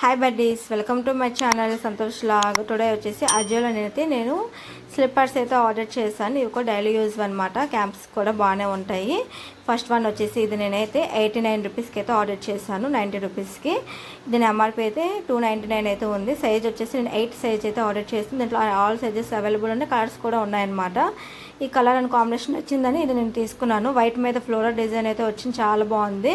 Hi buddies, welcome to my channel Santosh log. Today వచ్చేసి అజియోలో నేను స్లిప్పర్స్ అయితే ఆర్డర్ చేశాను. ఇవి కూడా డైలీ యూజ్ అనమాట. క్యాంప్స్ కూడా బాగానే ఉంటాయి. ఫస్ట్ వన్ వచ్చేసి ఇది నేనైతే 89 రూపీస్కి అయితే ఆర్డర్ చేశాను, 90 రూపీస్కి. దీని ఎంఆర్పీ అయితే 299 అయితే ఉంది. సైజ్ వచ్చేసి నేను 8 సైజ్ అయితే ఆర్డర్ చేస్తాను. దీంట్లో ఆల్ సైజెస్ అవైలబుల్ ఉన్నాయి, కలర్స్ కూడా ఉన్నాయన్నమాట. ఈ కలర్ అండ్ కాంబినేషన్ వచ్చిందని ఇది నేను తీసుకున్నాను. వైట్ మీద ఫ్లోరల్ డిజైన్ అయితే వచ్చింది, చాలా బాగుంది.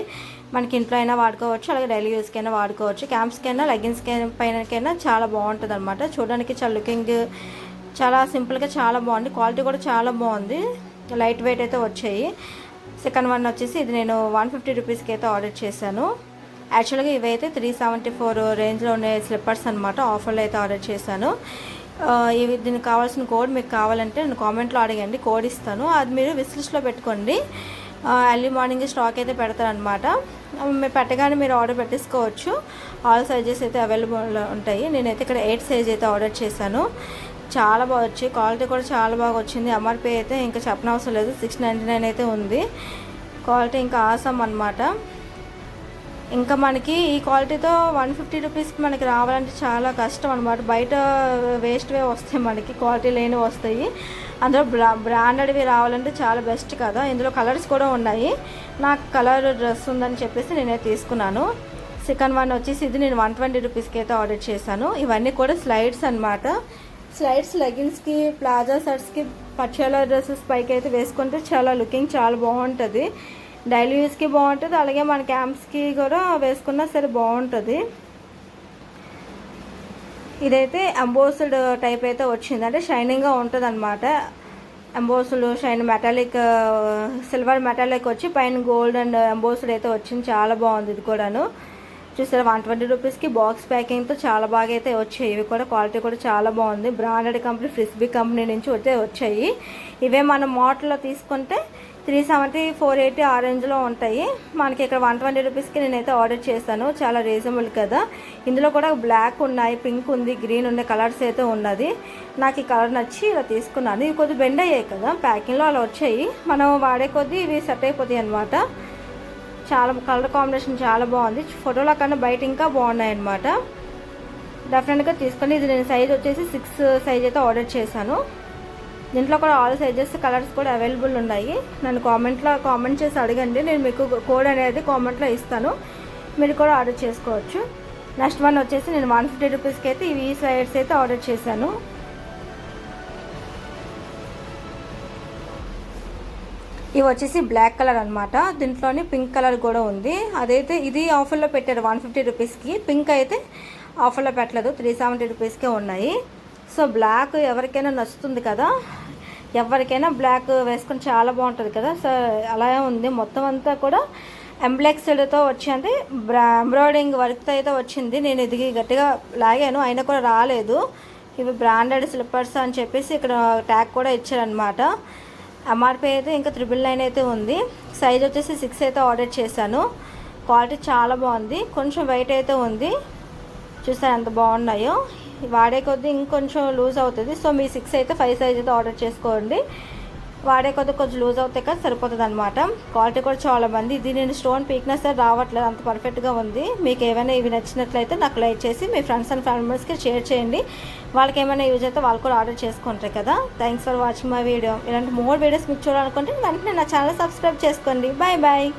మనకి ఇంట్లో అయినా వాడుకోవచ్చు, అలాగే డైలీ యూస్కైనా వాడుకోవచ్చు. క్యాంప్స్కైనా లెగ్గిన్స్కి పైనకైనా చాలా బాగుంటుంది అనమాట. చూడడానికి చాలా లుకింగ్ చాలా సింపుల్గా చాలా బాగుంది. క్వాలిటీ కూడా చాలా బాగుంది. లైట్ వెయిట్ అయితే వచ్చాయి. సెకండ్ వన్ వచ్చేసి ఇది నేను 150 రూపీస్కి అయితే ఆర్డర్ చేశాను. యాక్చువల్గా ఇవైతే 374 రేంజ్లో ఉండే స్లిప్పర్స్ అనమాట. ఆఫర్లో అయితే ఆర్డర్ చేశాను. ఇవి దీనికి కావాల్సిన కోడ్ మీకు కావాలంటే నేను కామెంట్లో అడగండి, కోడ్ ఇస్తాను. అది మీరు విష్ లిస్ట్లో పెట్టుకోండి. ఎర్లీ మార్నింగ్ స్టాక్ అయితే పెడతారనమాట. మీరు పెట్టగానే మీరు ఆర్డర్ పెట్టేసుకోవచ్చు. ఆల్ సైజెస్ అయితే అవైలబుల్ ఉంటాయి. నేనైతే ఇక్కడ 8 సైజ్ అయితే ఆర్డర్ చేశాను. చాలా బాగా వచ్చి క్వాలిటీ కూడా చాలా బాగా వచ్చింది. ఎంఆర్పీ అయితే ఇంకా చెప్పనవసరం లేదు, 699 అయితే ఉంది. క్వాలిటీ ఇంకా ఆసమ్ అనమాట. ఇంకా మనకి ఈ క్వాలిటీతో 150 రూపీస్కి మనకి రావాలంటే చాలా కష్టం అనమాట. బయట వేస్ట్వే వస్తాయి, మనకి క్వాలిటీ లేనివి వస్తాయి. అందులో బ్రాండెడ్వి రావాలంటే చాలా బెస్ట్ కదా. ఇందులో కలర్స్ కూడా ఉన్నాయి. నాకు కలర్ డ్రెస్ ఉందని చెప్పేసి నేనే తీసుకున్నాను. సెకండ్ వన్ వచ్చేసి ఇది నేను 120 రూపీస్కి అయితే ఆర్డర్ చేశాను. ఇవన్నీ కూడా స్లైడ్స్ అనమాట. స్లైడ్స్ లెగిన్స్కి, ప్లాజా షర్ట్స్కి, పచ్చల డ్రెస్సెస్ పైకి అయితే వేసుకుంటే చాలా లుకింగ్ చాలా బాగుంటుంది. డైలీ యూస్కి బాగుంటుంది, అలాగే మన క్యాంప్స్కి కూడా వేసుకున్నా సరే బాగుంటుంది. ఇదైతే ఎంబోస్డ్ టైప్ అయితే వచ్చింది, అంటే షైనింగ్గా ఉంటుంది అనమాట. Embossed shine metallic, silver metallic వచ్చి పైన గోల్డ్ అండ్ ఎంబోస్డ్ అయితే వచ్చింది. చాలా బాగుంది. ఇది కూడాను చూసారా, 120 రూపీస్కి బాక్స్ ప్యాకింగ్తో చాలా బాగా అయితే వచ్చాయి. ఇవి కూడా క్వాలిటీ కూడా చాలా బాగుంది. బ్రాండెడ్ కంపెనీ, ఫ్రిస్బీ కంపెనీ నుంచి అయితే వచ్చాయి. ఇవే మనం మోటల్లో తీసుకుంటే 370, 480 ఆ రేంజ్లో ఉంటాయి. మనకి ఇక్కడ 120 రూపీస్కి నేనైతే ఆర్డర్ చేశాను. చాలా రీజనబుల్ కదా. ఇందులో కూడా బ్లాక్ ఉన్నాయి, పింక్ ఉంది, గ్రీన్ ఉండే కలర్స్ అయితే ఉన్నది. నాకు ఈ కలర్ నచ్చి ఇలా తీసుకున్నాను. ఇవి కొద్దిగా బెండ్ అయ్యాయి కదా, ప్యాకింగ్లో అలా వచ్చాయి. మనం వాడే కొద్దీ ఇవి సెట్ అయిపోతాయి అనమాట. చాలా కలర్ కాంబినేషన్ చాలా బాగుంది. ఫోటోలో కన్నా బయట ఇంకా బాగున్నాయి అనమాట. డెఫినెట్గా తీసుకొని ఇది నేను సైజ్ వచ్చేసి 6 సైజ్ అయితే ఆర్డర్ చేశాను. దీంట్లో కూడా ఆల్ సైజెస్, కలర్స్ కూడా అవైలబుల్ ఉన్నాయి. నన్ను కామెంట్ చేసి అడగండి, నేను మీకు కోడ్ అనేది కామెంట్లో ఇస్తాను. మీరు కూడా ఆర్డర్ చేసుకోవచ్చు. నెక్స్ట్ వన్ వచ్చేసి నేను 150 రూపీస్కి అయితే ఇవి స్లైడ్స్ అయితే ఆర్డర్ చేశాను. ఇవి వచ్చేసి బ్లాక్ కలర్ అనమాట. దీంట్లోని పింక్ కలర్ కూడా ఉంది. అదైతే ఇది ఆఫర్లో పెట్టారు 150 రూపీస్కి. పింక్ అయితే ఆఫర్లో పెట్టలేదు, 370 రూపీస్కే ఉన్నాయి. సో బ్లాక్ ఎవరికైనా నచ్చుతుంది కదా, ఎవరికైనా బ్లాక్ వేసుకొని చాలా బాగుంటుంది కదా. సో అలాగే ఉంది. మొత్తం అంతా కూడా ఎంబ్లెక్స్డ్తో వచ్చింది, ఎంబ్రాయిడింగ్ వర్క్తో అయితే వచ్చింది. నేను ఇది గట్టిగా లాగాను, అయినా కూడా రాలేదు. ఇవి బ్రాండెడ్ స్లిప్పర్స్ అని చెప్పేసి ఇక్కడ ట్యాగ్ కూడా ఇచ్చారనమాట. ఎంఆర్పీ అయితే ఇంకా 399 అయితే ఉంది. సైజ్ వచ్చేసి 6 అయితే ఆర్డర్ చేశాను. క్వాలిటీ చాలా బాగుంది. కొంచెం వెయిట్ అయితే ఉంది. చూసారు ఎంత బాగున్నాయో. వాడే కొద్దీ ఇంకొంచెం లూజ్ అవుతుంది. సో మీ 6 అయితే 5 సైజ్ అయితే ఆర్డర్ చేసుకోండి. వాడే కొద్దీ కొంచెం లూజ్ అవుతాయి కదా, సరిపోతుంది అనమాట. క్వాలిటీ కూడా చాలా బాగుంది. ఇది నేను స్టోన్ పీక్నా సరే రావట్లేదు, అంత పర్ఫెక్ట్గా ఉంది. మీకు ఏమైనా ఇవి నచ్చినట్లయితే నాకు లైక్ చేసి మీ ఫ్రెండ్స్ అండ్ ఫ్యామిలీస్కి షేర్ చేయండి. వాళ్ళకి ఏమైనా యూజ్ అయితే వాళ్ళు కూడా ఆర్డర్ చేసుకుంటారు కదా. Thanks for watching my video. ఇలాంటి మోర్ వీడియోస్ మీకు చూడాలనుకుంటే వెంటనే నా ఛానల్ సబ్స్క్రైబ్ చేసుకోండి. Bye bye.